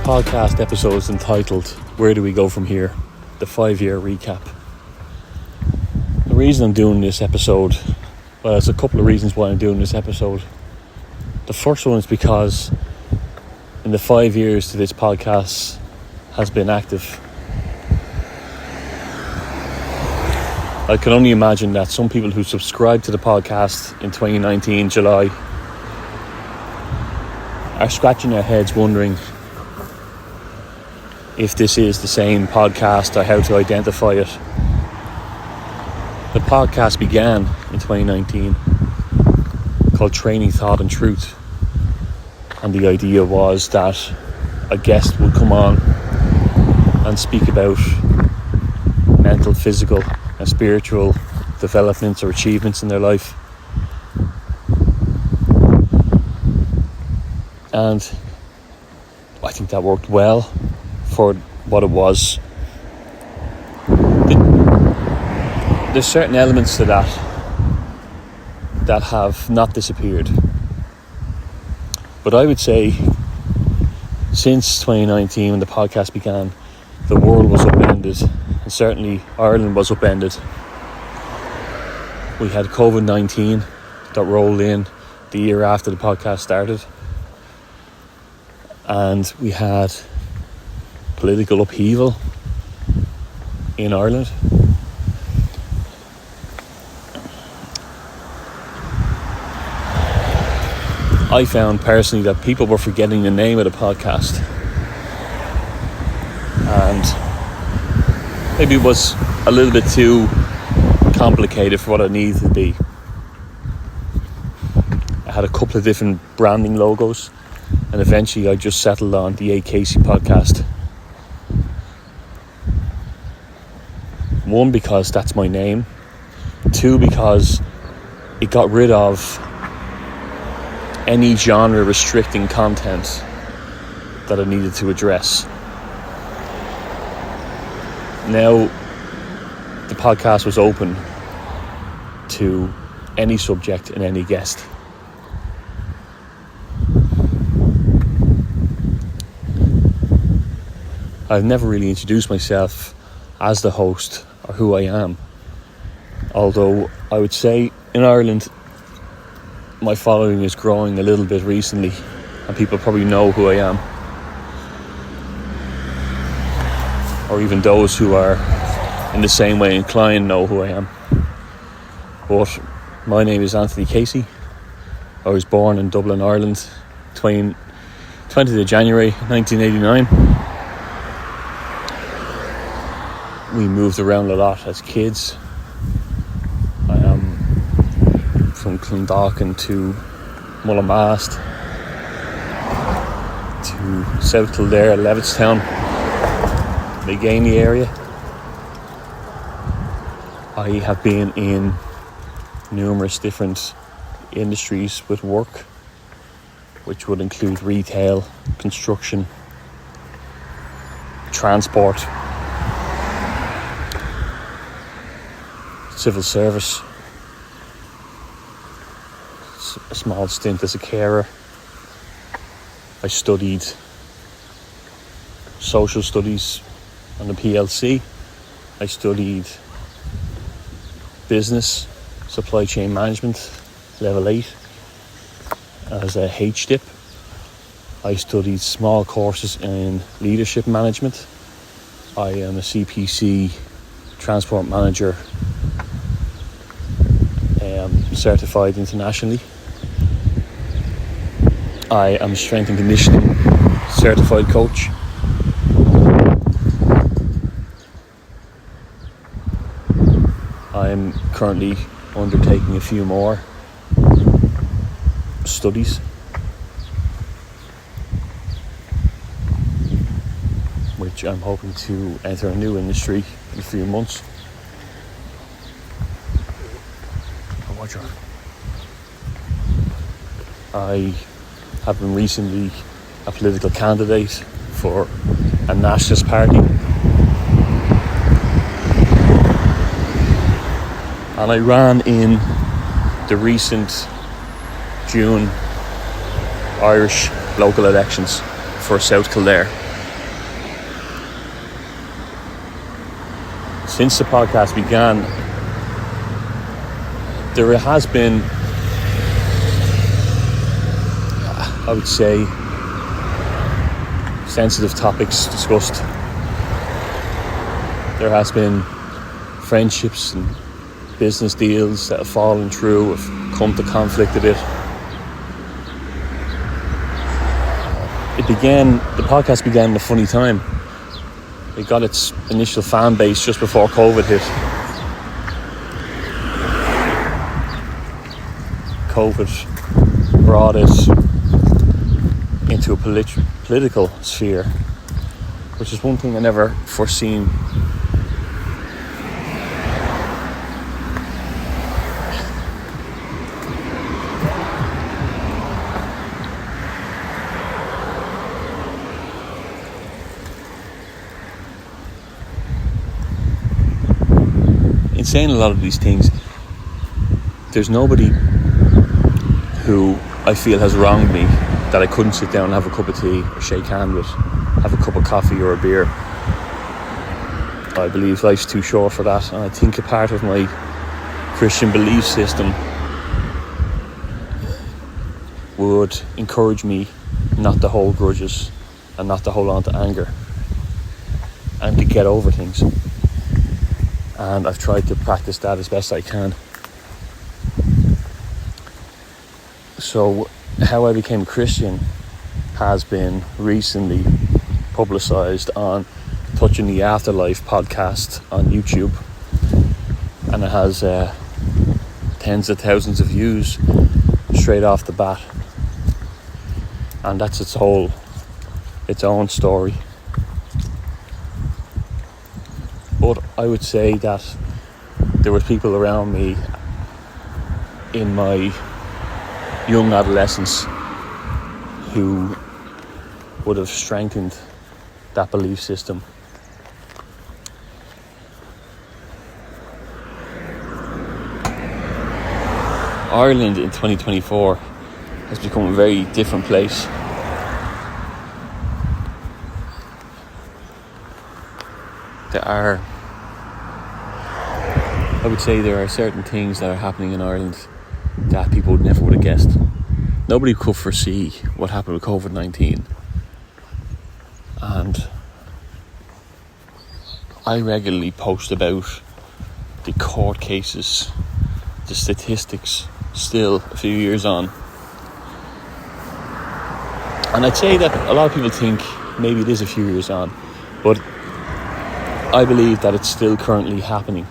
podcast episode is entitled Where Do We Go From Here? The 5-year recap. The reason I'm doing this episode, well, there's a couple of reasons why I'm doing this episode. The first one is because in the 5 years that this podcast has been active, I can only imagine that some people who subscribed to the podcast in 2019 July are scratching their heads wondering if this is the same podcast or how to identify it. The podcast began in 2019 called Training Thought and Truth, and the idea was that a guest would come on and speak about mental, physical and spiritual developments or achievements in their life. And I think that worked well for what it was. There's certain elements to that have not disappeared. But I would say since 2019, when the podcast began, the world was upended, and certainly Ireland was upended. We had COVID-19 that rolled in the year after the podcast started, and we had political upheaval in Ireland. I found personally that people were forgetting the name of the podcast, and maybe it was a little bit too complicated for what it needed to be. I had a couple of different branding logos, and eventually I just settled on the A. Casey podcast. One, because that's my name. Two, because it got rid of any genre restricting content that I needed to address. Now the podcast was open to any subject and any guest. I've never really introduced myself as the host or who I am, although I would say in Ireland my following is growing a little bit recently, and people probably know who I am, or even those who are in the same way inclined know who I am. But my name is Anthony Casey. I was born in Dublin, Ireland, 20th of January 1989. We moved around a lot as kids. I am from Clondalkin to Mullinmast to South Kildare, Levittstown, Maganey area. I have been in numerous different industries with work, which would include retail, construction, transport, civil service, a small stint as a carer. I studied social studies on the PLC. I studied business, supply chain management, level 8 as a HDIP. I studied small courses in leadership management. I am a CPC transport manager, certified internationally. I am a strength and conditioning certified coach. I am currently undertaking a few more studies, which I'm hoping to enter a new industry in a few months. I have been recently a political candidate for a nationalist party, and I ran in the recent June Irish local elections for South Kildare. since the podcast began, there has been, I would say, sensitive topics discussed. There has been friendships and business deals that have fallen through, have come to conflict a bit. The podcast began in a funny time. It got its initial fan base just before COVID hit. COVID brought it into a political sphere, which is one thing I never foreseen. In saying a lot of these things, there's nobody who I feel has wronged me that I couldn't sit down and have a cup of tea or shake hands with, have a cup of coffee or a beer. I believe life's too short for that, and I think a part of my Christian belief system would encourage me not to hold grudges and not to hold on to anger and to get over things. And I've tried to practice that as best I can. So how I became a Christian has been recently publicised on Touching the Afterlife podcast on YouTube, and it has tens of thousands of views straight off the bat, and that's its own story. But I would say that there were people around me in my young adolescence who would have strengthened that belief system. Ireland in 2024 has become a very different place. I would say there are certain things that are happening in Ireland that people never would have guessed. Nobody could foresee what happened with COVID-19. And I regularly post about the court cases, the statistics, still a few years on. And I'd say that a lot of people think maybe it is a few years on, but I believe that it's still currently happening.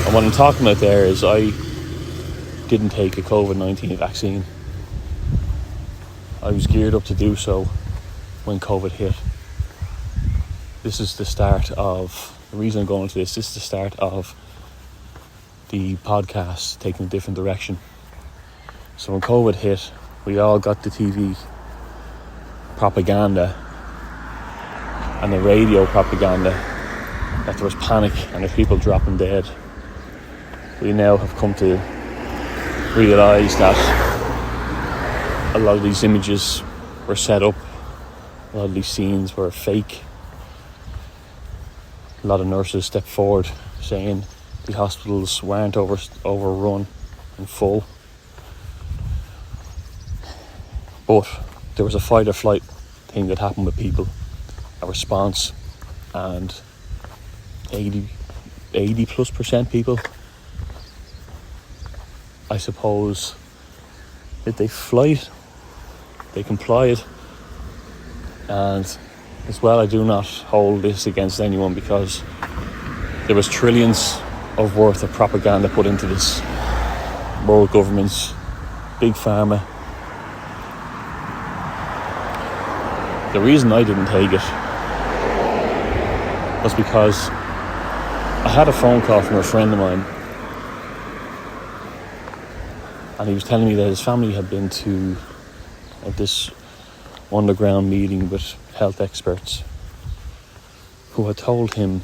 And what I'm talking about there is I didn't take a COVID-19 vaccine. I was geared up to do so when COVID hit. This is the reason I'm going into this is the start of the podcast taking a different direction. So when COVID hit, we all got the TV propaganda and the radio propaganda that there was panic and there's people dropping dead. We now have come to realise that a lot of these images were set up, a lot of these scenes were fake. A lot of nurses stepped forward saying the hospitals weren't overrun and full. But there was a fight or flight thing that happened with people, a response, and 80+% people, I suppose, did they flight? They complied. And as well, I do not hold this against anyone because there was trillions of worth of propaganda put into this. World governments, big pharma. The reason I didn't take it was because I had a phone call from a friend of mine, and he was telling me that his family had been to this underground meeting with health experts who had told him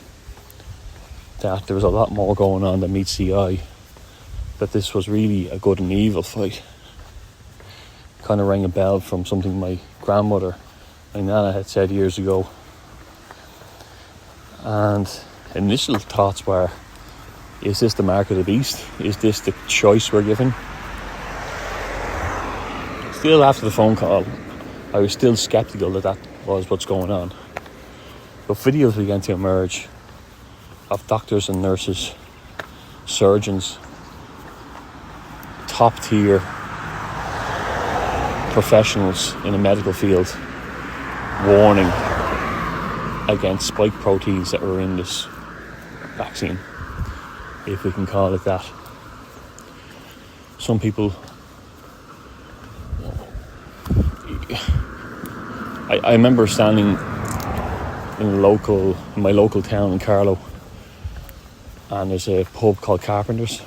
that there was a lot more going on than meets the eye, that this was really a good and evil fight. Kind of rang a bell from something my grandmother my nana had said years ago. And initial thoughts were, is this the mark of the beast? Is this the choice we're given? Still after the phone call, I was still sceptical that was what's going on. But videos began to emerge of doctors and nurses, surgeons, top tier professionals in the medical field warning against spike proteins that were in this vaccine, if we can call it that. Some people, I remember standing in my local town in Carlow, and there's a pub called Carpenter's,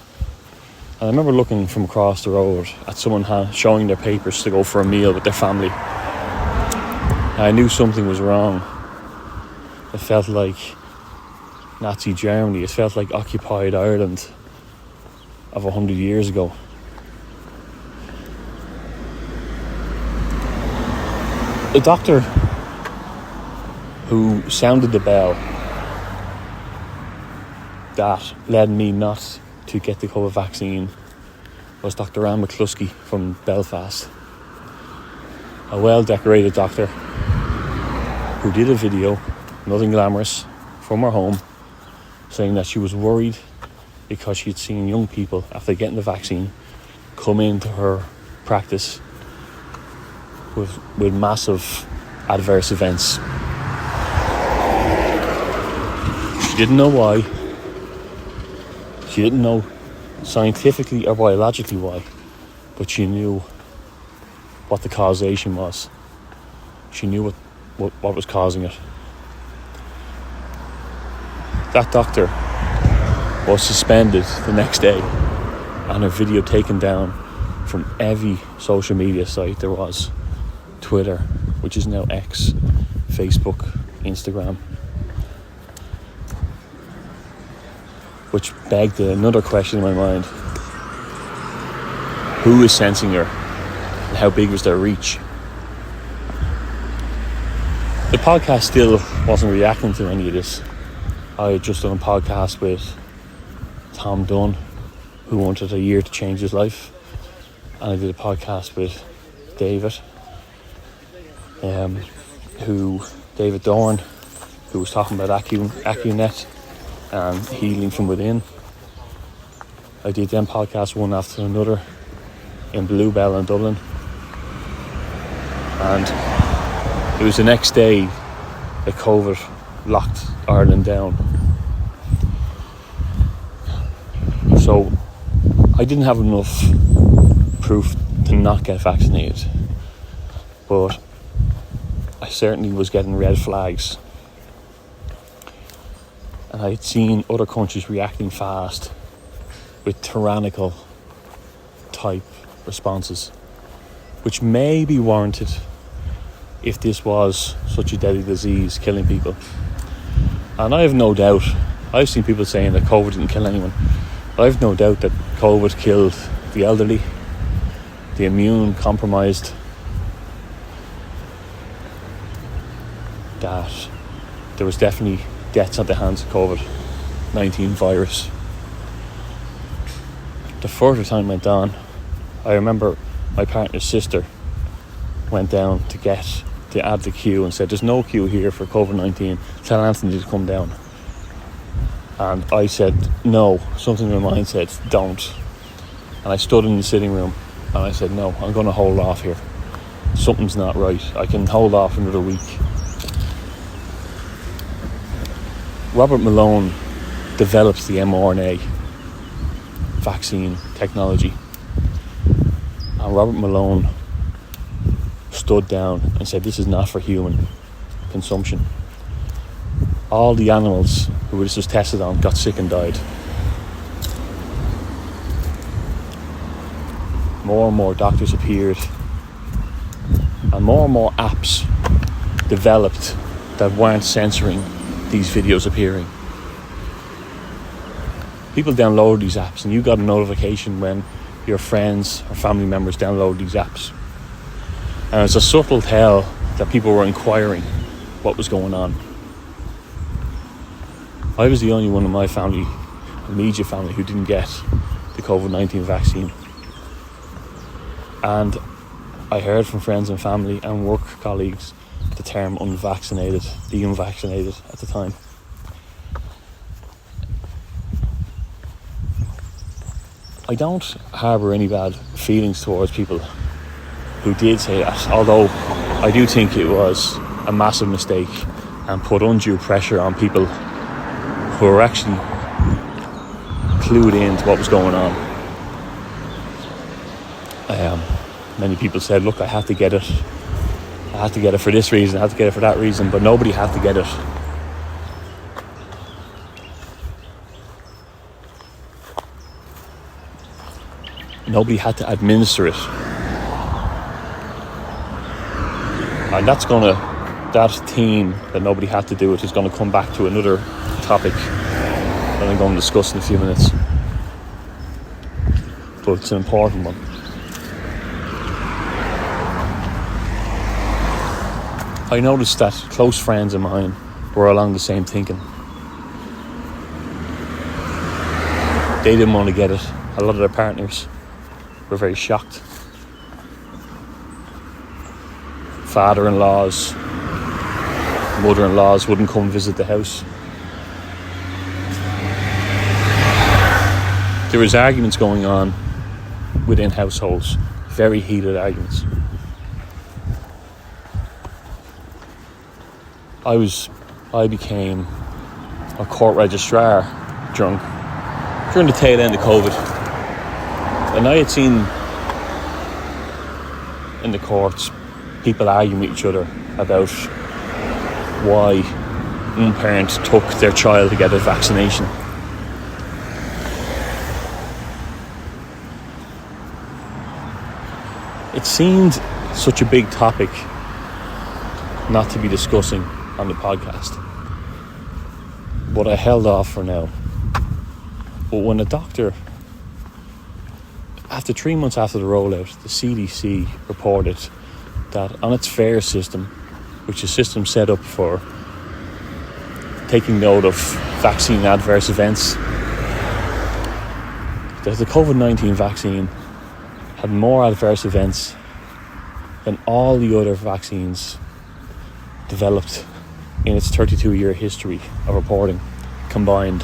and I remember looking from across the road at someone showing their papers to go for a meal with their family, and I knew something was wrong. It felt like Nazi Germany. It felt like occupied Ireland of 100 years ago. The doctor who sounded the bell that led me not to get the COVID vaccine was Dr. Anne McCluskey from Belfast, a well-decorated doctor who did a video, nothing glamorous, from her home, saying that she was worried because she'd seen young people, after getting the vaccine, come into her practice with massive adverse events. She didn't know why. She didn't know scientifically or biologically why, but she knew what the causation was. She knew what was causing it. That doctor was suspended the next day and her video taken down from every social media site there was. Twitter, which is now X, Facebook, Instagram. Which begged another question in my mind. Who is censoring her? And how big was their reach? The podcast still wasn't reacting to any of this. I had just done a podcast with Tom Dunn, who wanted a year to change his life. And I did a podcast with David, David Dorn, who was talking about AcuNet and healing from within. I did them podcasts one after another in Bluebell in Dublin, and it was the next day that COVID locked Ireland down. So I didn't have enough proof to not get vaccinated, but I certainly was getting red flags, and I had seen other countries reacting fast with tyrannical type responses, which may be warranted if this was such a deadly disease killing people. And I have no doubt, I've seen people saying that COVID didn't kill anyone. I have no doubt that COVID killed the elderly, the immune compromised, that there was definitely deaths at the hands of COVID-19 virus. The further time went on, I remember my partner's sister went down to add the queue and said, there's no queue here for COVID-19, tell Anthony to come down. And I said no, something in my mind said don't. And I stood in the sitting room and I said no, I'm going to hold off here. Something's not right. I can hold off another week. Robert Malone developed the mRNA vaccine technology, and Robert Malone stood down and said this is not for human consumption. All the animals who this was tested on got sick and died. More and more doctors appeared, and more apps developed that weren't censoring these videos appearing. People download these apps, and you got a notification when your friends or family members download these apps. And it's a subtle tell that people were inquiring what was going on. I was the only one in my family, immediate family, who didn't get the COVID-19 vaccine. And I heard from friends and family and work colleagues the term unvaccinated, the unvaccinated at the time. I don't harbour any bad feelings towards people who did say that, although I do think it was a massive mistake and put undue pressure on people who were actually clued into what was going on. Many people said, look, I had to get it. I had to get it for this reason, I had to get it for that reason, but nobody had to get it. Nobody had to administer it. And that theme that nobody had to do it is going to come back to another topic that I'm going to discuss in a few minutes. But it's an important one. I noticed that close friends of mine were along the same thinking. They didn't want to get it. A lot of their partners were very shocked. Father-in-laws, mother-in-laws wouldn't come visit the house. There was arguments going on within households, very heated arguments. I became a court registrar during the tail end of COVID, and I had seen in the courts people arguing with each other about why one parent took their child to get a vaccination. It seemed such a big topic not to be discussing on the podcast, but I held off for now. But when a doctor, after 3 months after the rollout, the CDC reported that on its FAIR system, which is a system set up for taking note of vaccine adverse events, that the COVID-19 vaccine had more adverse events than all the other vaccines developed in its 32-year history of reporting combined.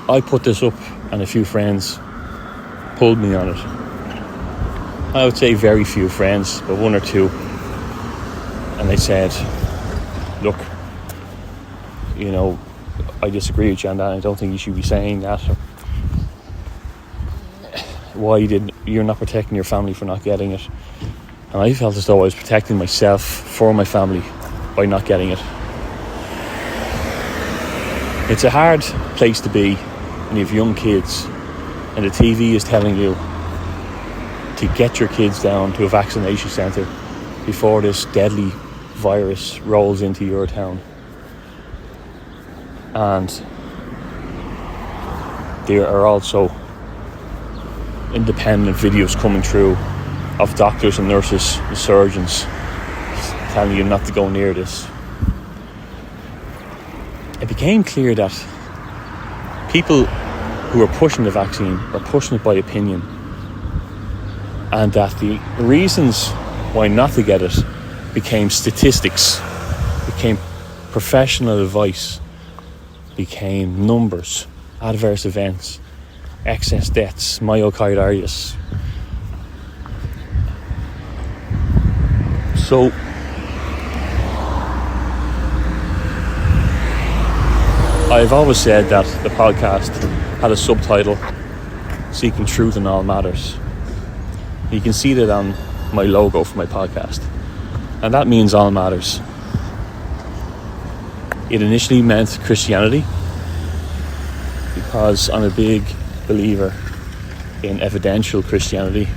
I put this up and a few friends pulled me on it. I would say very few friends, but one or two. And they said, look, I disagree with you on that. I don't think you should be saying that. Why you're not protecting your family for not getting it. And I felt as though I was protecting myself for my family by not getting it. It's a hard place to be when you have young kids and the TV is telling you to get your kids down to a vaccination centre before this deadly virus rolls into your town. And there are also independent videos coming through of doctors and nurses and surgeons telling you not to go near this. It became clear that people who are pushing the vaccine are pushing it by opinion, and that the reasons why not to get it became statistics, became professional advice, became numbers, adverse events, excess deaths, myocarditis. So I've always said that the podcast had a subtitle, Seeking Truth in All Matters. You can see that on my logo for my podcast, and that means all matters. It initially meant Christianity, because I'm a big believer in evidential Christianity.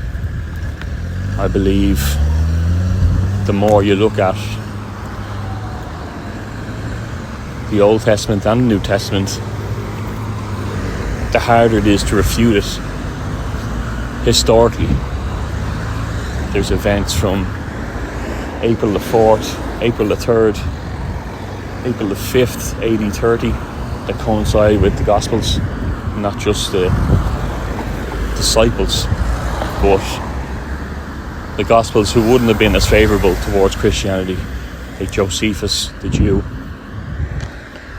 I believe the more you look at the Old Testament and the New Testament, the harder it is to refute it historically, there's events from April the 4th, April the 3rd, April the 5th, AD 30 that coincide with the Gospels, not just the disciples, but the Gospels who wouldn't have been as favourable towards Christianity, like Josephus, the Jew,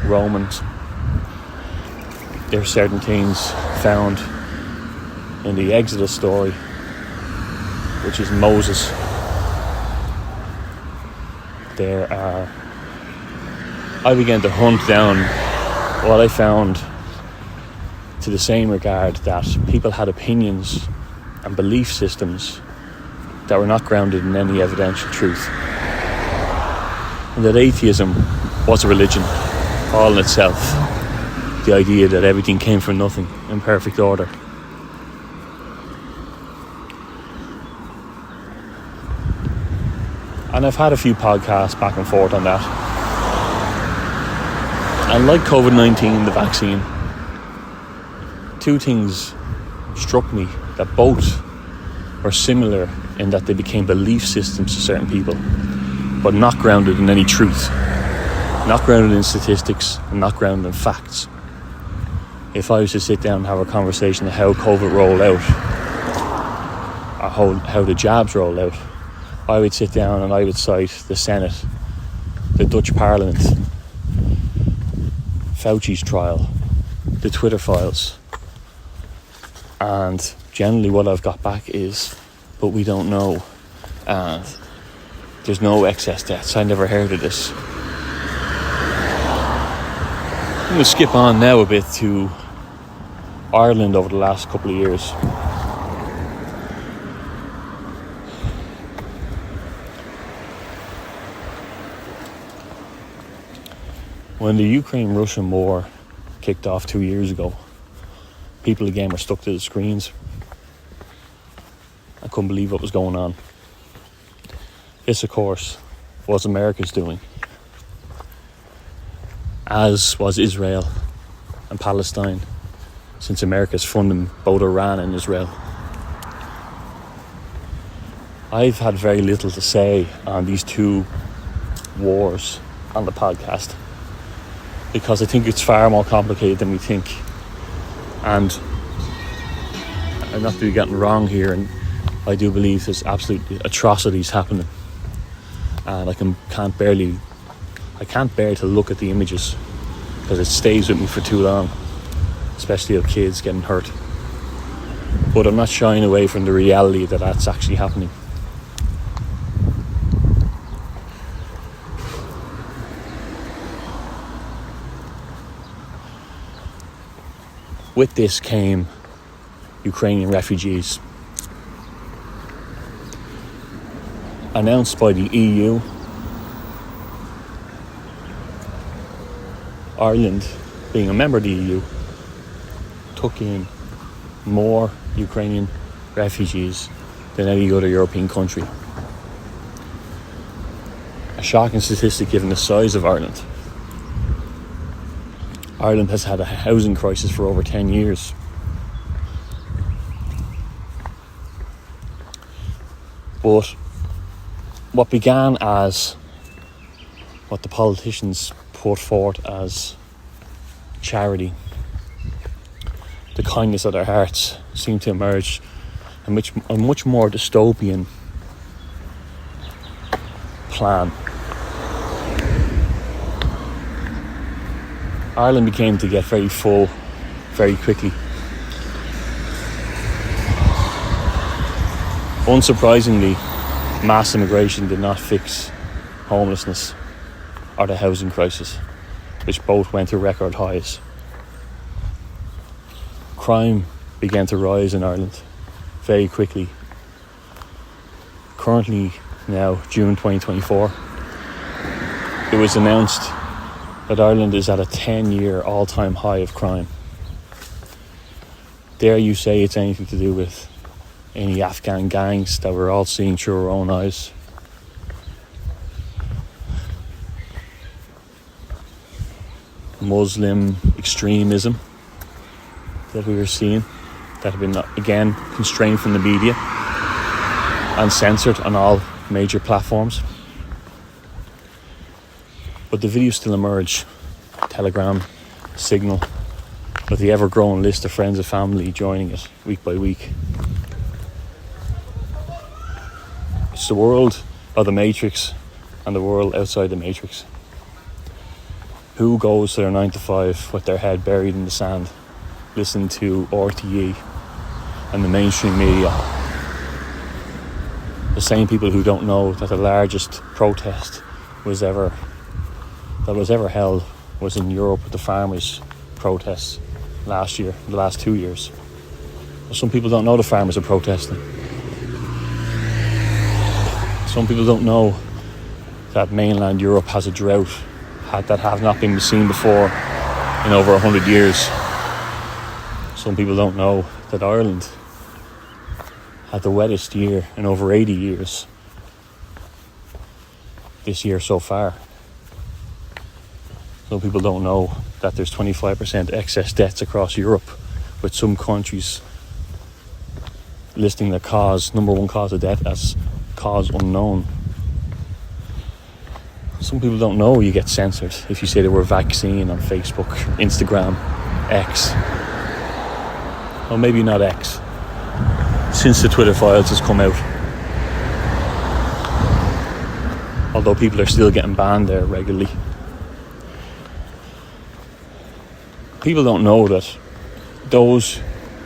Romans. There are certain things found in the Exodus story, which is Moses. I began to hunt down what I found to the same regard, that people had opinions and belief systems that were not grounded in any evidential truth, and that atheism was a religion all in itself. The idea that everything came from nothing in perfect order. And I've had a few podcasts back and forth on that. And like COVID-19, the vaccine, two things struck me that both are similar in that they became belief systems to certain people, but not grounded in any truth, not grounded in statistics, and not grounded in facts. If I was to sit down and have a conversation on how COVID rolled out, or how the jabs rolled out, I would sit down and I would cite the Senate, the Dutch Parliament, Fauci's trial, the Twitter files, and generally what I've got back is, but we don't know, and there's no excess deaths, I never heard of this. I'm going to skip on now a bit to Ireland over the last couple of years. When the Ukraine-Russian war kicked off 2 years ago, people again were stuck to the screens. I couldn't believe what was going on. This, of course, was America's doing, as was Israel and Palestine, since America's funding both Iran and Israel. I've had very little to say on these two wars on the podcast, because I think it's far more complicated than we think. And I'm not to be getting wrong here, and I do believe there's absolute atrocities happening. And I can't bear to look at the images, because it stays with me for too long, especially of kids getting hurt. But I'm not shying away from the reality that that's actually happening. With this came Ukrainian refugees, announced by the EU. Ireland, being a member of the EU, took in more Ukrainian refugees than any other European country. A shocking statistic given the size of Ireland. Ireland has had a housing crisis for over 10 years. But what began as what the politicians put forth as charity, the kindness of their hearts, seemed to emerge a much more dystopian plan. Ireland began to get very full very quickly. Unsurprisingly, mass immigration did not fix homelessness or the housing crisis, which both went to record highs. Crime began to rise in Ireland very quickly. Currently, now June 2024, it was announced that Ireland is at a 10-year all-time high of crime. Dare you say it's anything to do with any Afghan gangs that we're all seeing through our own eyes? Muslim extremism that we are seeing. that have been, again, constrained from the media and censored on all major platforms. But the videos still emerge. Telegram, Signal, with the ever-growing list of friends and family joining it week by week. It's the world of the Matrix and the world outside the Matrix. Who goes to their 9 to 5 with their head buried in the sand, listening to RTE and the mainstream media? The same people who don't know that the largest protest was ever held was in Europe with the farmers' protests last year, the last 2 years. Well, some people don't know the farmers are protesting. Some people don't know that mainland Europe has a drought that have not been seen before in over 100 years. Some people don't know that Ireland had the wettest year in over 80 years this year so far. Some people don't know that there's 25% excess deaths across Europe, with some countries listing the number one cause of death as cause unknown. Some people don't know you get censored if you say the word vaccine on Facebook, Instagram, X. Well, maybe not X, since the Twitter files has come out. Although people are still getting banned there regularly. People don't know that those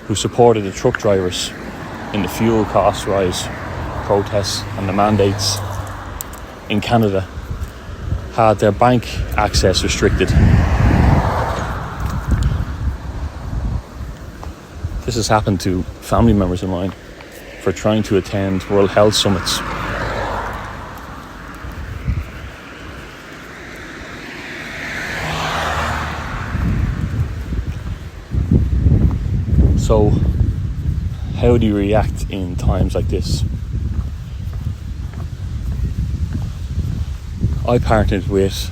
who supported the truck drivers in the fuel cost rise protests and the mandates in Canada had their bank access restricted. This has happened to family members of mine for trying to attend World Health Summits. So, how do you react in times like this? I partnered with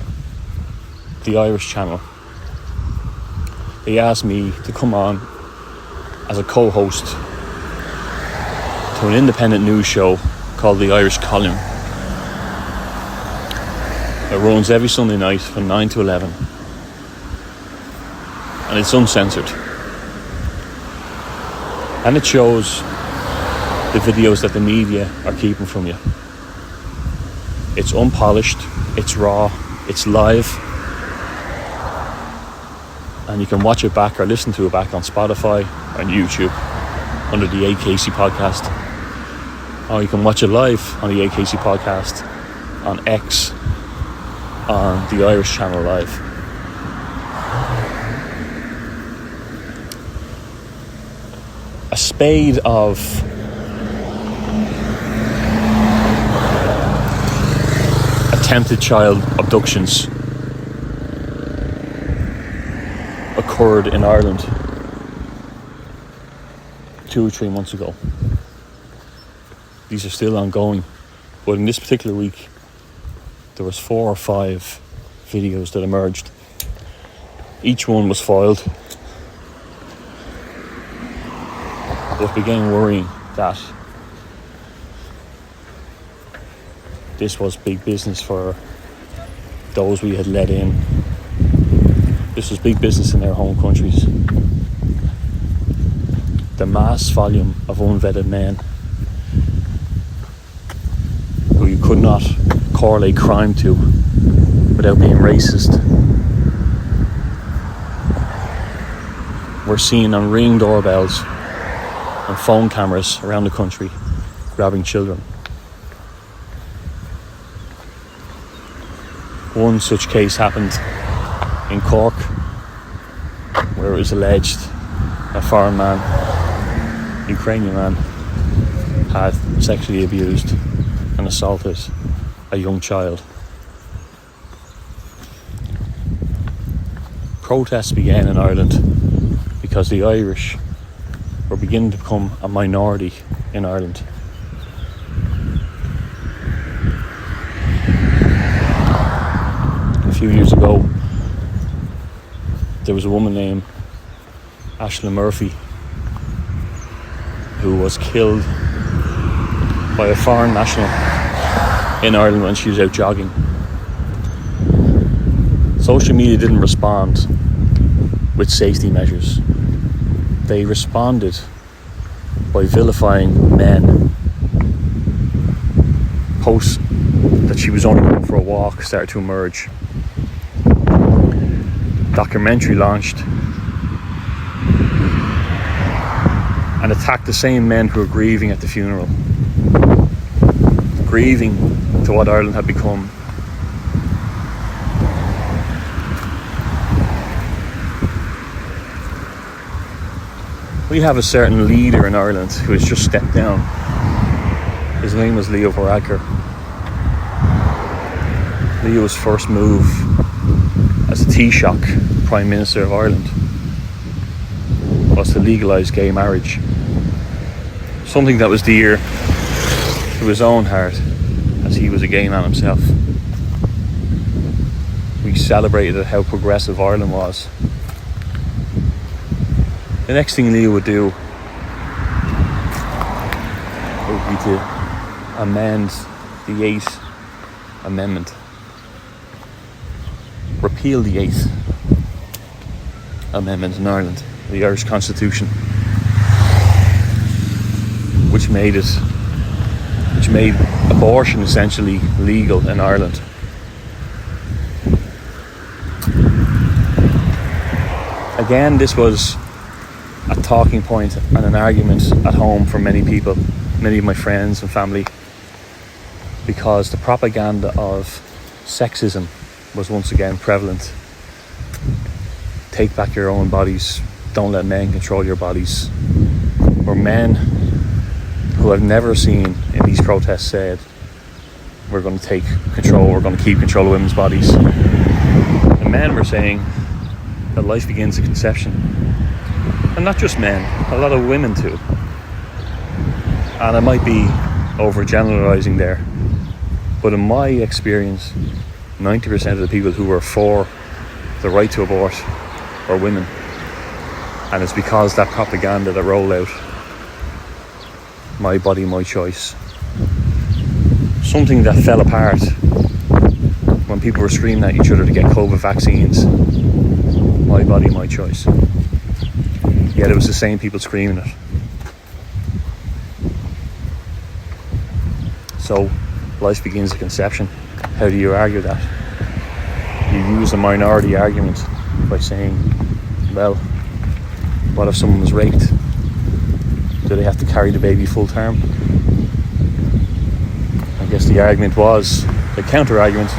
the Irish channel. They asked me to come on as a co-host to an independent news show called The Irish Column. It runs every Sunday night from 9 to 11. And it's uncensored. And it shows the videos that the media are keeping from you. It's unpolished, it's raw, it's live. And you can watch it back or listen to it back on Spotify and YouTube under the AKC podcast. Or you can watch it live on the AKC podcast on X on the Irish channel live. A spate of attempted child abductions occurred in Ireland 2 or 3 months ago. These are still ongoing, but in this particular week there was 4 or 5 videos that emerged. Each one was filed, but began worrying that this was big business for those we had let in. This was big business in their home countries. The mass volume of unvetted men who you could not correlate crime to without being racist were seen on ring doorbells and phone cameras around the country grabbing children. One such case happened in Cork, where it was alleged a foreign man, Ukrainian man, had sexually abused and assaulted a young child. Protests began in Ireland because the Irish were beginning to become a minority in Ireland. A few years ago, there was a woman named Ashla Murphy who was killed by a foreign national in Ireland when she was out jogging. Social media didn't respond with safety measures. They responded by vilifying men. Posts that she was only going for a walk started to emerge. Documentary launched and attacked the same men who were grieving at the funeral, grieving to what Ireland had become. We have a certain leader in Ireland who has just stepped down. His name was Leo Varadkar. Leo's first move as a Taoiseach Prime Minister of Ireland was to legalise gay marriage. Something that was dear to his own heart, as he was a gay man himself. We celebrated how progressive Ireland was. The next thing Leo would do would be to amend the 8th Amendment. Repeal the 8th Amendment in Ireland, the Irish Constitution, which made abortion essentially legal in Ireland. Again, this was a talking point and an argument at home for many people, many of my friends and family, because the propaganda of sexism was once again prevalent. Take back your own bodies, don't let men control your bodies. Or men who I've never seen in these protests said, we're going to take control, we're going to keep control of women's bodies. The men were saying that life begins at conception. And not just men, a lot of women too. And I might be overgeneralizing there, but in my experience, 90% of the people who were for the right to abort are women. And it's because that propaganda that rolled out, my body, my choice, something that fell apart when people were screaming at each other to get COVID vaccines. My body, my choice. Yet it was the same people screaming it. So, life begins at conception. How do you argue that? You use a minority argument by saying, well, what if someone was raped? Do they have to carry the baby full term? I guess the argument was, the counter argument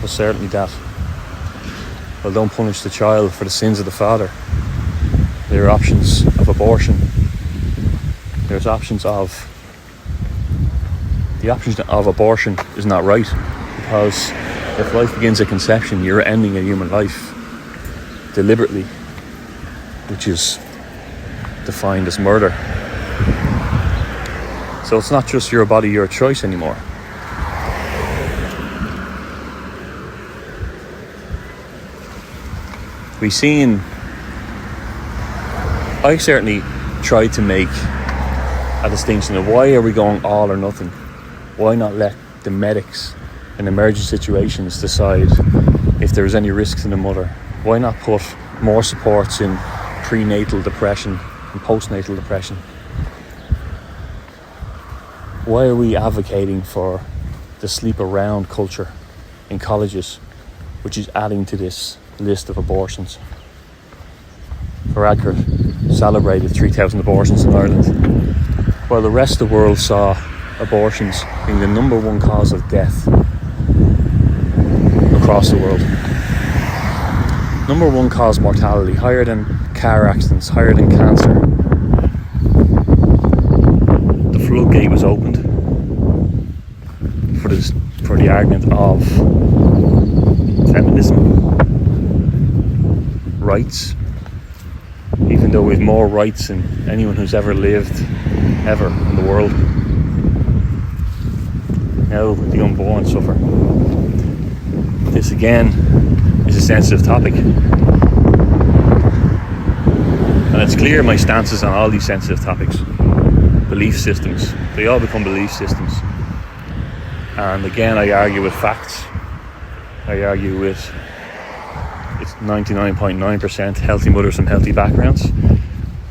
was certainly that. Well, don't punish the child for the sins of the father. There are options of abortion. There's options of... The option of abortion is not right, because if life begins at conception, you're ending a human life deliberately, which is defined as murder. So it's not just your body, your choice anymore. I certainly tried to make a distinction of why are we going all or nothing? Why not let the medics in emergency situations decide if there's any risks in the mother? Why not put more supports in prenatal depression and postnatal depression? Why are we advocating for the sleep around culture in colleges, which is adding to this list of abortions? Varadkar celebrated 3,000 abortions in Ireland, while the rest of the world saw abortions being the number one cause of death across the world. Number one cause of mortality, higher than car accidents, higher than cancer. The floodgate was opened for the argument of feminism, rights, even though we have more rights than anyone who's ever lived ever in the world. Now the unborn suffer. This again is a sensitive topic. And it's clear my stances on all these sensitive topics. Belief systems. They all become belief systems. And again, I argue with facts. I argue with it's 99.9% healthy mothers from healthy backgrounds.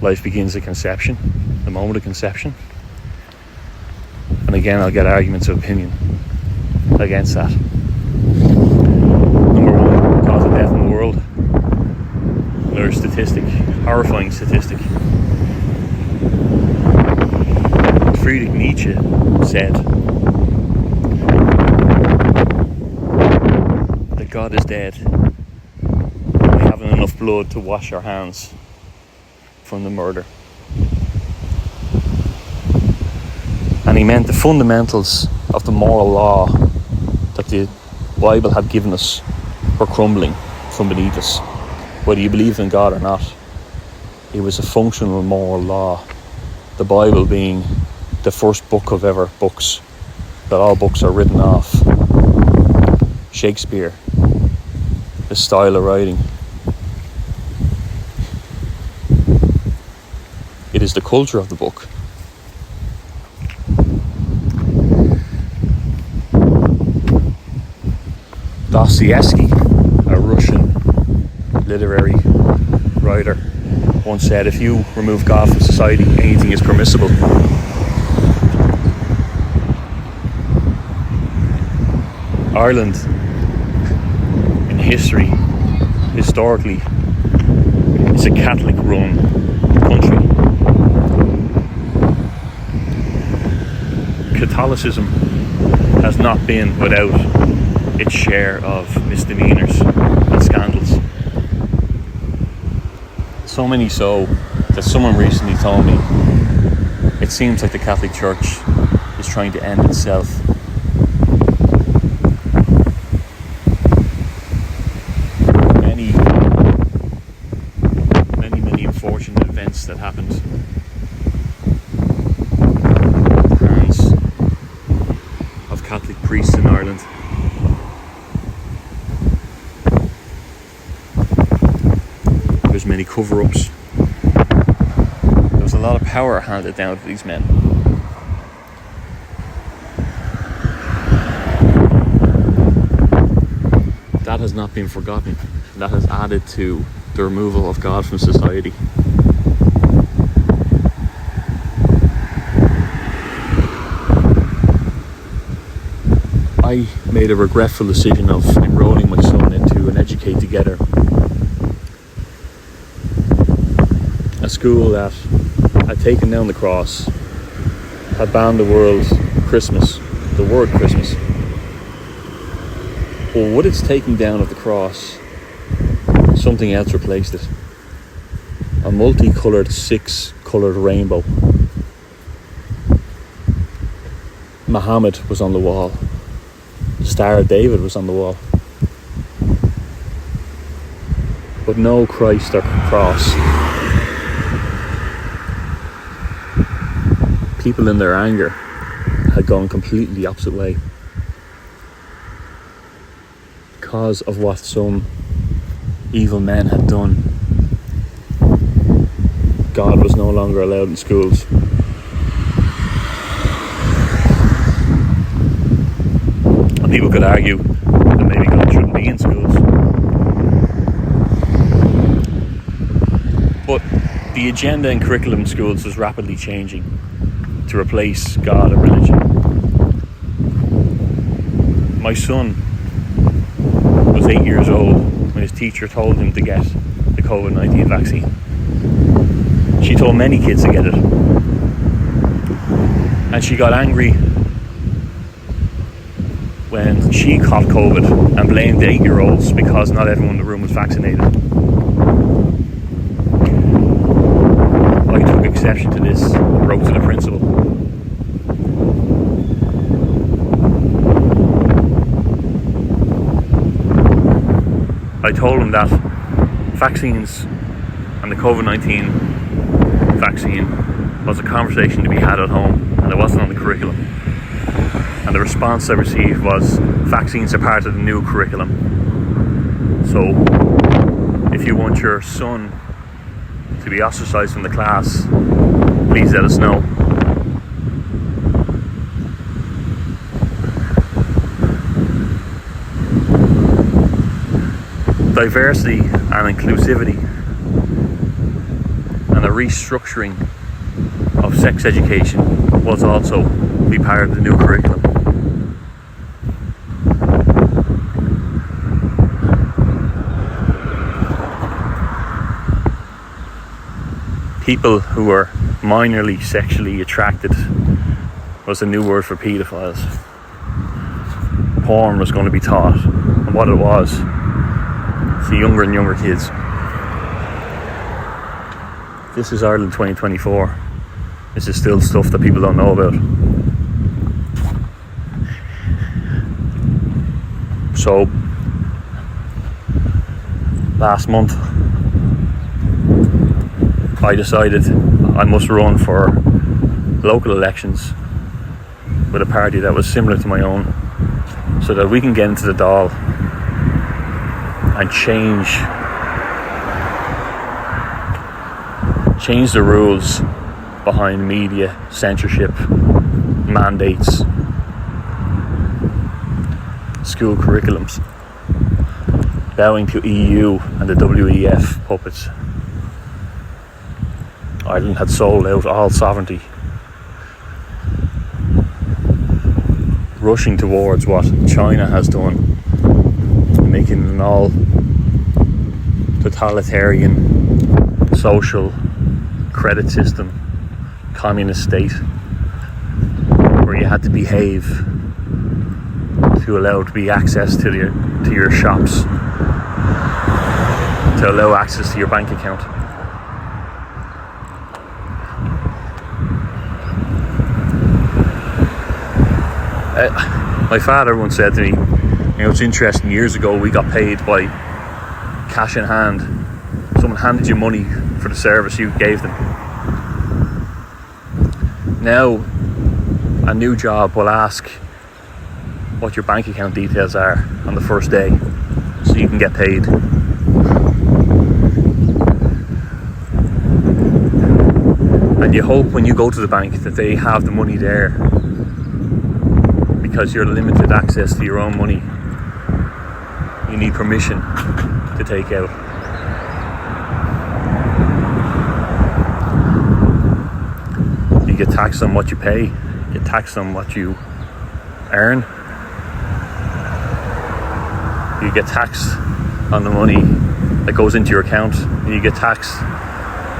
Life begins at conception, the moment of conception. And again, I'll get arguments of opinion against that. Number one, cause of death in the world. Another statistic, horrifying statistic. Friedrich Nietzsche said that God is dead. We haven't enough blood to wash our hands from the murder. And he meant the fundamentals of the moral law that the Bible had given us were crumbling from beneath us. Whether you believed in God or not, it was a functional moral law. The Bible being the first book of ever books, that all books are written off. Shakespeare, his style of writing. It is the culture of the book. Dostoevsky, a Russian literary writer, once said, if you remove God from society, anything is permissible. Ireland, in history, historically, is a Catholic-run country. Catholicism has not been without its share of misdemeanors and scandals. So many so that someone recently told me it seems like the Catholic Church is trying to end itself. Many unfortunate events that happened at the hands of Catholic priests in Ireland. There's many cover-ups. There was a lot of power handed down to these men. That has not been forgotten. That has added to the removal of God from society. I made a regretful decision of enrolling my son into an Educate Together, a school that had taken down the cross, had banned the word Christmas. But with its taking down of the cross, something else replaced it. A multicoloured, 6-coloured rainbow. Muhammad was on the wall. The Star of David was on the wall. But no Christ or cross. People in their anger had gone completely the opposite way. Because of what some evil men had done, God was no longer allowed in schools. And people could argue that maybe God shouldn't be in schools. But the agenda in curriculum in schools is rapidly changing to replace God and religion. My son was 8 years old when his teacher told him to get the COVID-19 vaccine. She told many kids to get it. And she got angry when she caught COVID and blamed the 8-year-olds because not everyone in the room was vaccinated. I took exception to this and wrote to the principal. I told him that vaccines and the COVID-19 vaccine was a conversation to be had at home and it wasn't on the curriculum. And the response I received was, vaccines are part of the new curriculum. So if you want your son to to be ostracised from the class, please let us know. Diversity and inclusivity and a restructuring of sex education was also be part of the new curriculum. People who are minorly sexually attracted was a new word for paedophiles. Porn was going to be taught, and what it was to younger and younger kids. This is Ireland 2024. This is still stuff that people don't know about. So, last month, I decided I must run for local elections with a party that was similar to my own, so that we can get into the Dáil and change the rules behind media censorship, mandates, school curriculums, bowing to EU and the WEF puppets. Ireland had sold out all sovereignty, rushing towards what China has done, making an all totalitarian social credit system, communist state, where you had to behave to allow to be access to your shops, to allow access to your bank account. My father once said to me, it's interesting, years ago we got paid by cash in hand. Someone handed you money for the service you gave them. Now, a new job will ask what your bank account details are on the first day, so you can get paid. And you hope when you go to the bank that they have the money there, because you're limited access to your own money. You need permission to take out. You get taxed on what you pay, you get taxed on what you earn. You get taxed on the money that goes into your account, and you get taxed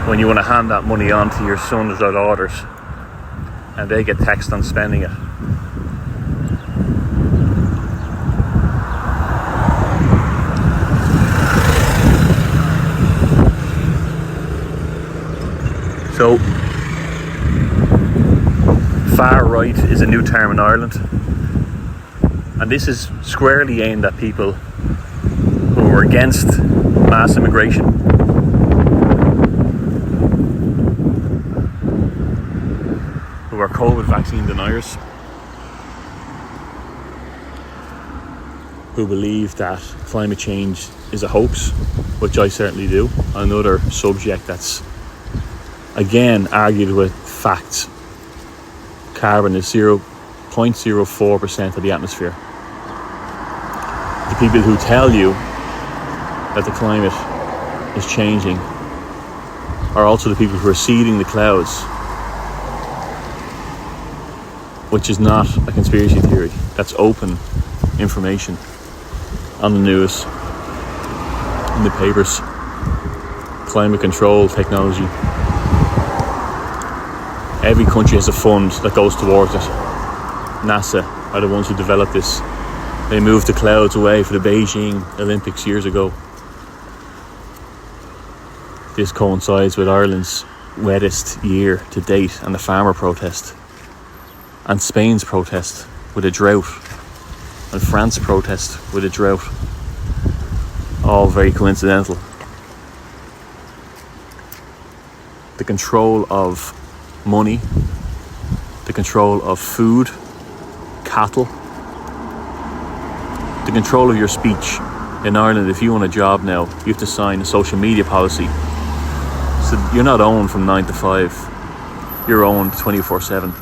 when you want to hand that money on to your sons or daughters, and they get taxed on spending it. So, far right is a new term in Ireland, and this is squarely aimed at people who are against mass immigration, who are COVID vaccine deniers, who believe that climate change is a hoax, which I certainly do. Another subject that's again argued with facts. Carbon is 0.04% of the atmosphere. The people who tell you that the climate is changing are also the people who are seeding the clouds, which is not a conspiracy theory. That's open information on the news, in the papers. Climate control technology. Every country has a fund that goes towards it. NASA are the ones who developed this. They moved the clouds away for the Beijing Olympics years ago. This coincides with Ireland's wettest year to date, and the farmer protest, and Spain's protest with a drought, and France's protest with a drought. All very coincidental. The control of money, the control of food, cattle, the control of your speech. In Ireland, if you want a job now, you have to sign a social media policy So you're not owned from 9 to 5. You're owned 24/7.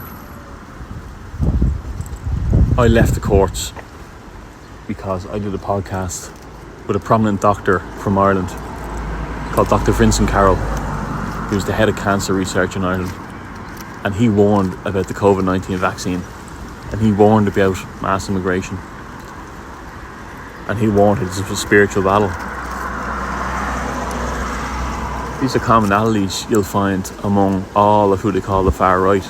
I left the courts because I did a podcast with a prominent doctor from Ireland called Dr. Vincent Carroll. He was the head of cancer research in Ireland, and he warned about the COVID-19 vaccine, and he warned about mass immigration, and he warned it was a spiritual battle. These are commonalities you'll find among all of who they call the far right.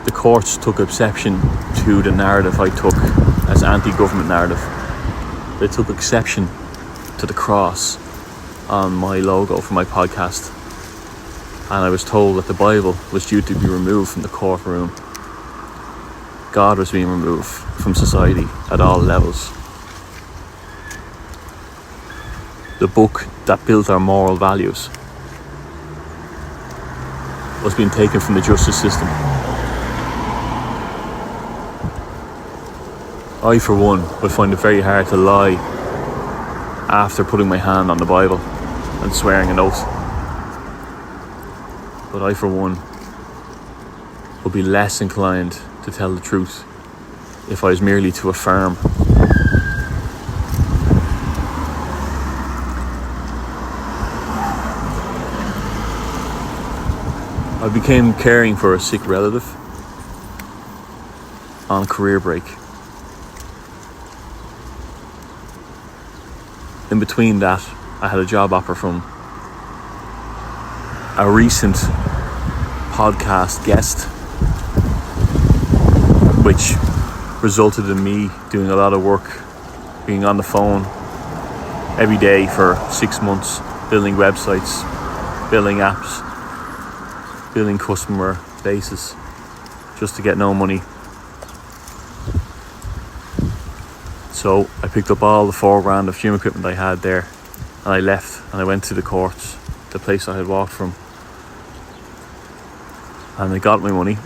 The courts took exception to the narrative I took as anti-government narrative. They took exception to the cross on my logo for my podcast, and I was told that the Bible was due to be removed from the courtroom. God was being removed from society at all levels. The book that built our moral values was being taken from the justice system. I, for one, would find it very hard to lie after putting my hand on the Bible and swearing an oath. But I, for one, would be less inclined to tell the truth if I was merely to affirm. I became caring for a sick relative on career break. In between that, I had a job offer from a recent podcast guest, which resulted in me doing a lot of work, being on the phone every day for 6 months, building websites, building apps, building customer bases, just to get no money. So I picked up all the $4,000 of gym equipment I had there, and I left and I went to the courts, the place I had walked from, and they got my money.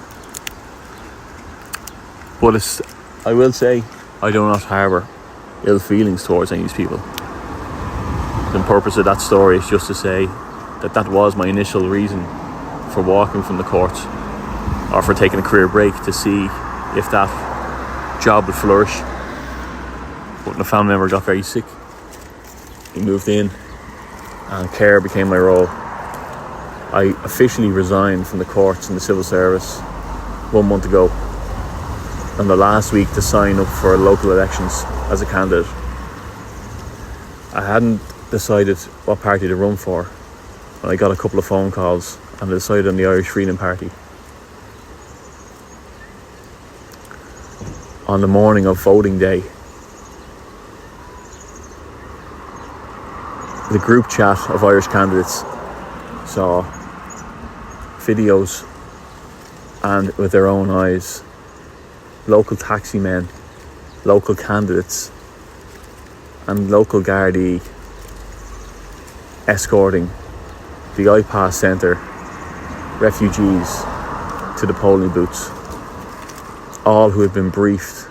But I will say, I do not harbour ill feelings towards any of these people. The purpose of that story is just to say that that was my initial reason for walking from the courts, or for taking a career break, to see if that job would flourish. But a family member got very sick. He moved in, and care became my role. I officially resigned from the courts and the civil service 1 month ago, and the last week to sign up for local elections as a candidate. I hadn't decided what party to run for, and I got a couple of phone calls, and I decided on the Irish Freedom Party. On the morning of voting day, the group chat of Irish candidates saw videos, and with their own eyes, local taxi men, local candidates and local Gardaí escorting the iPass Centre refugees to the polling booths, all who had been briefed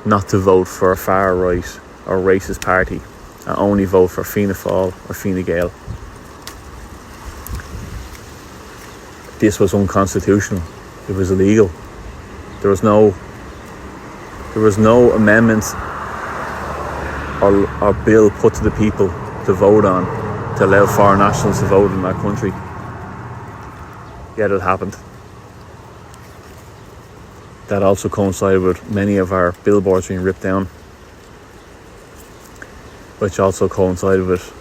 not to vote for a far right or racist party and only vote for Fianna Fáil or Fine Gael. This was unconstitutional. It was illegal. There was no amendment or bill put to the people to vote on to allow foreign nationals to vote in our country. Yet it happened. That also coincided with many of our billboards being ripped down, which also coincided with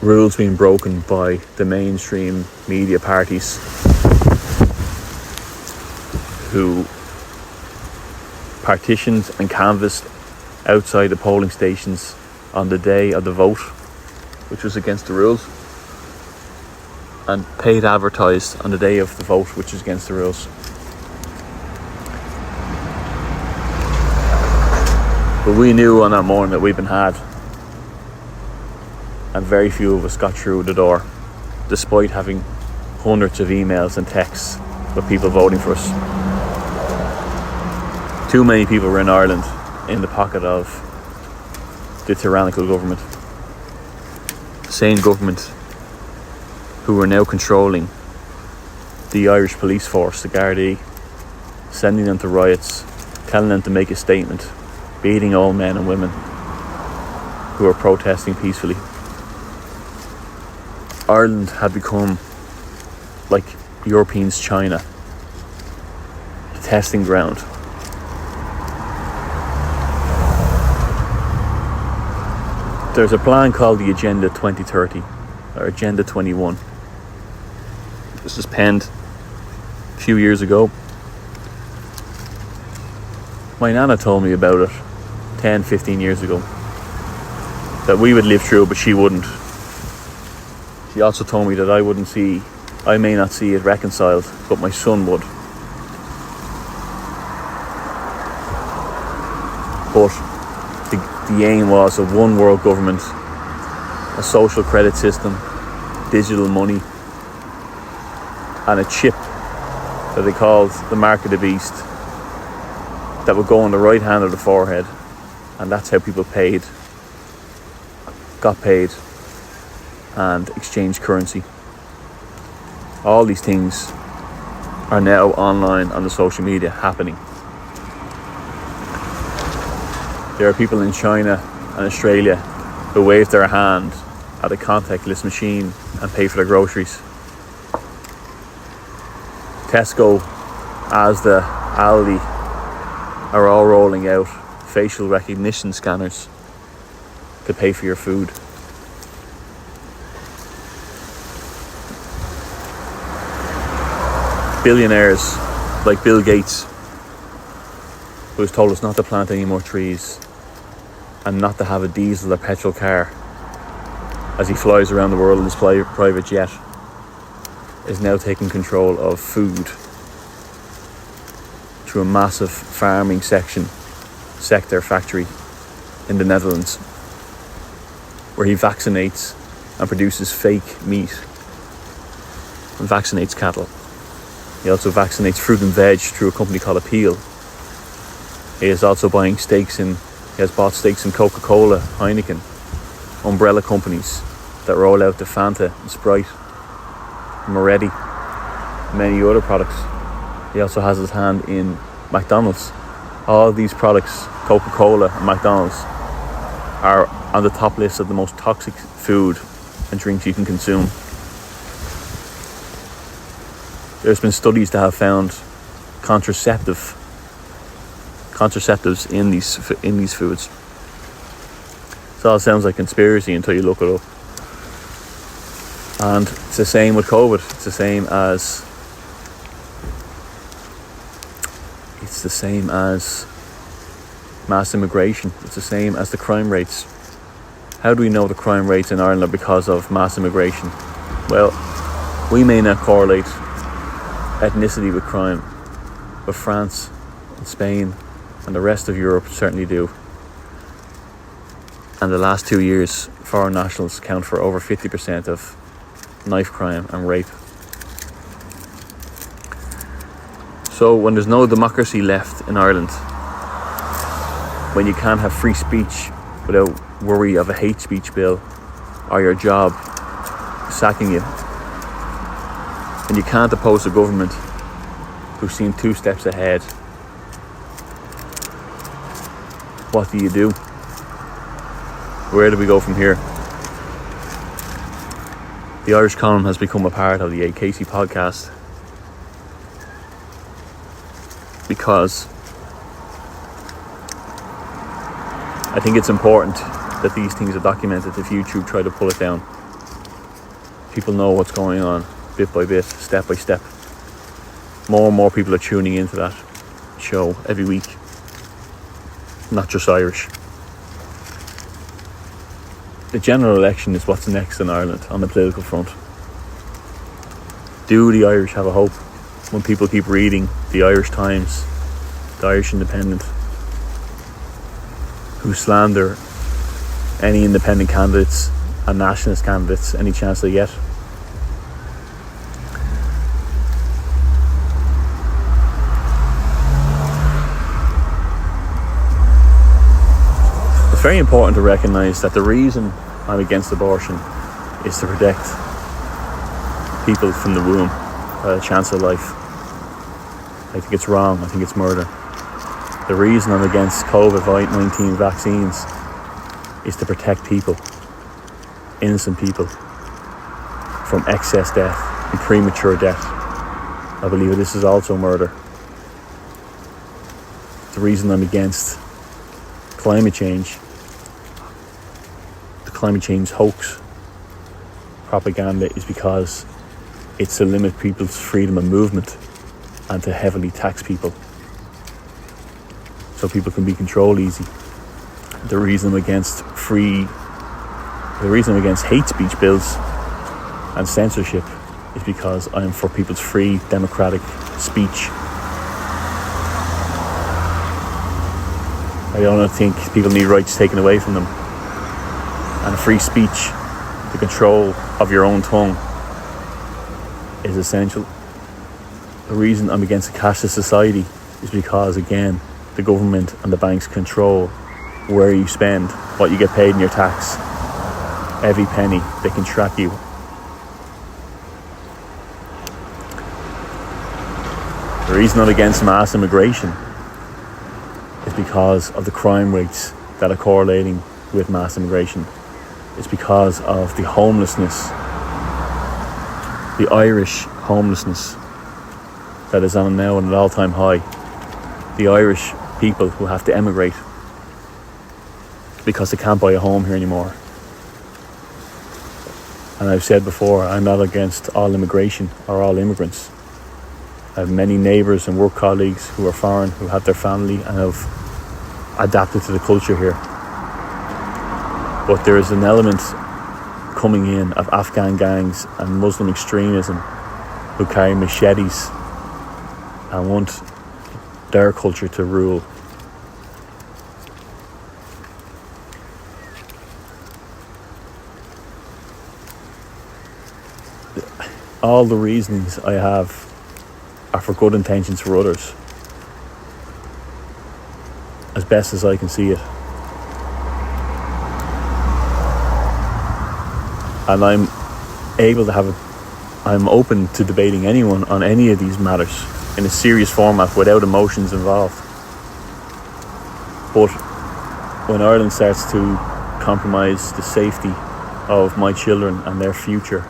rules being broken by the mainstream media parties who partitioned and canvassed outside the polling stations on the day of the vote, which was against the rules, and paid advertised on the day of the vote, which is against the rules. But we knew on that morning that we'd been had, and very few of us got through the door, despite having hundreds of emails and texts with people voting for us. Too many people were in Ireland in the pocket of the tyrannical government. The same government who are now controlling the Irish police force, the Gardaí, sending them to riots, telling them to make a statement, beating all men and women who are protesting peacefully. Ireland had become like Europeans' China, a testing ground. There's a plan called the Agenda 2030 or Agenda 21. This was penned a few years ago. My nana told me about it 10, 15 years ago, that we would live through it, but she wouldn't. She also told me that I may not see it reconciled, but my son would. But the aim was a one world government, a social credit system, digital money, and a chip that they called the mark of the beast that would go on the right hand of the forehead, and that's how people got paid and exchanged currency. All these things are now online on the social media happening. There are people in China and Australia who wave their hand at a contactless machine and pay for their groceries. Tesco, Asda, Aldi are all rolling out facial recognition scanners to pay for your food. Billionaires like Bill Gates, who has told us not to plant any more trees and not to have a diesel or petrol car as he flies around the world in his private jet, is now taking control of food through a massive farming sector factory in the Netherlands, where he vaccinates and produces fake meat and vaccinates cattle. He also vaccinates fruit and veg through a company called Appeal. He is also buying he has bought stakes in Coca-Cola, Heineken, umbrella companies that roll out the Fanta and Sprite, Moretti, many other products. He also has his hand in McDonald's. All of these products, Coca-Cola and McDonald's, are on the top list of the most toxic food and drinks you can consume. There's been studies that have found contraceptives in these foods. So it sounds like conspiracy until you look it up. And it's the same with COVID. It's the same as mass immigration. It's the same as the crime rates. How do we know the crime rates in Ireland are because of mass immigration? Well, we may not correlate ethnicity with crime, but France and Spain and the rest of Europe certainly do. And the last 2 years, foreign nationals account for over 50% of knife crime and rape. So when there's no democracy left in Ireland, when you can't have free speech without worry of a hate speech bill or your job sacking you, and you can't oppose a government who's seen 2 steps ahead, what do? Where do we go from here? The Irish column has become a part of the AKC podcast because I think it's important that these things are documented if YouTube try to pull it down. People know what's going on bit by bit, step by step. More and more people are tuning into that show every week, not just Irish. The general election is what's next in Ireland on the political front. Do the Irish have a hope? When people keep reading the Irish Times, the Irish Independent, who slander any independent candidates and nationalist candidates any chance they get. very important to recognise that the reason I'm against abortion is to protect people from the womb, a chance of life. I think it's wrong. I think it's murder. The reason I'm against COVID-19 vaccines is to protect people, innocent people, from excess death and premature death. I believe this is also murder. The reason I'm against climate change, the climate change hoax propaganda, is because it's to limit people's freedom of movement and to heavily tax people so people can be controlled easy. The reason I'm against hate speech bills and censorship is because I'm for people's free democratic speech. I don't think people need rights taken away from them, and free speech, the control of your own tongue, is essential. The reason I'm against a cashless society is because, again, the government and the banks control where you spend, what you get paid in your tax, every penny. They can track you. The reason I'm against mass immigration is because of the crime rates that are correlating with mass immigration. It's because of the homelessness, the Irish homelessness that is on now at an all-time high. The Irish people who have to emigrate because they can't buy a home here anymore. And I've said before, I'm not against all immigration or all immigrants. I have many neighbours and work colleagues who are foreign, who have their family and have adapted to the culture here. But there is an element coming in of Afghan gangs and Muslim extremism who carry machetes and want their culture to rule. All the reasons I have are for good intentions for others, as best as I can see it. And I'm open to debating anyone on any of these matters in a serious format without emotions involved. But when Ireland starts to compromise the safety of my children and their future,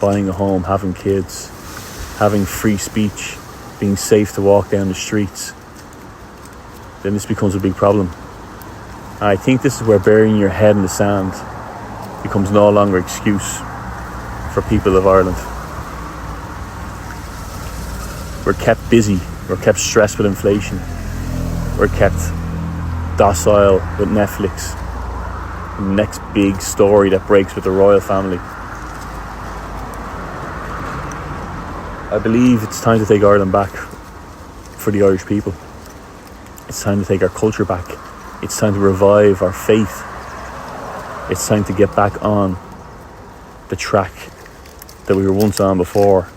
buying a home, having kids, having free speech, being safe to walk down the streets, then this becomes a big problem. And I think this is where burying your head in the sand becomes no longer an excuse for people of Ireland. We're kept busy, we're kept stressed with inflation, we're kept docile with Netflix, the next big story that breaks with the royal family. I believe it's time to take Ireland back for the Irish people. It's time to take our culture back. It's time to revive our faith. It's time to get back on the track that we were once on before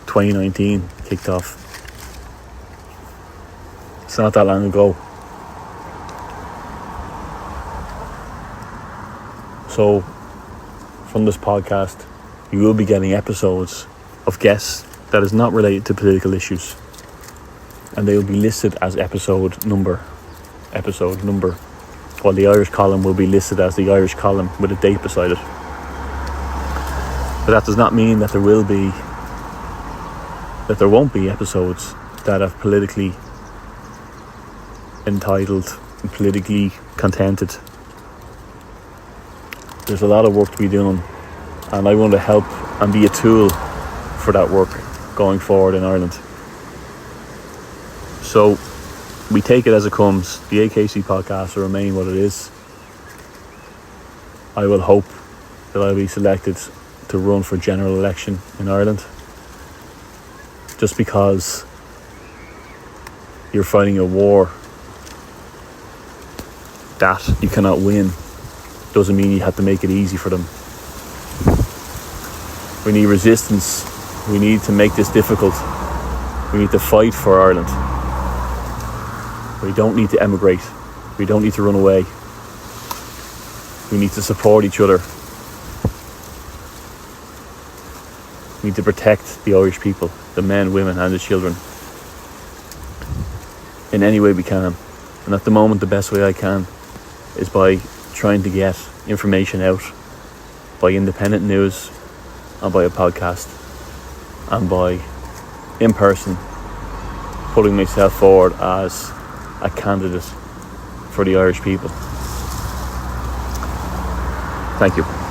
2019 kicked off. It's not that long ago. So, from this podcast, you will be getting episodes of guests that is not related to political issues, and they will be listed as episode number, while the Irish column will be listed as the Irish column with a date beside it. But that does not mean that there won't be episodes that are politically entitled and politically contented. There's a lot of work to be done, and I want to help and be a tool for that work going forward in Ireland. So we take it as it comes. The AKC podcast will remain what it is. I will hope that I'll be selected to run for general election in Ireland, just because you're fighting a war that you cannot win doesn't mean you have to make it easy for them. We need resistance. We need to make this difficult. We need to fight for Ireland. We don't need to emigrate. We don't need to run away. We need to support each other. We need to protect the Irish people, the men, women and the children, in any way we can. And at the moment, the best way I can is by trying to get information out by independent news and by a podcast and by, in person, putting myself forward as a candidate for the Irish people. Thank you.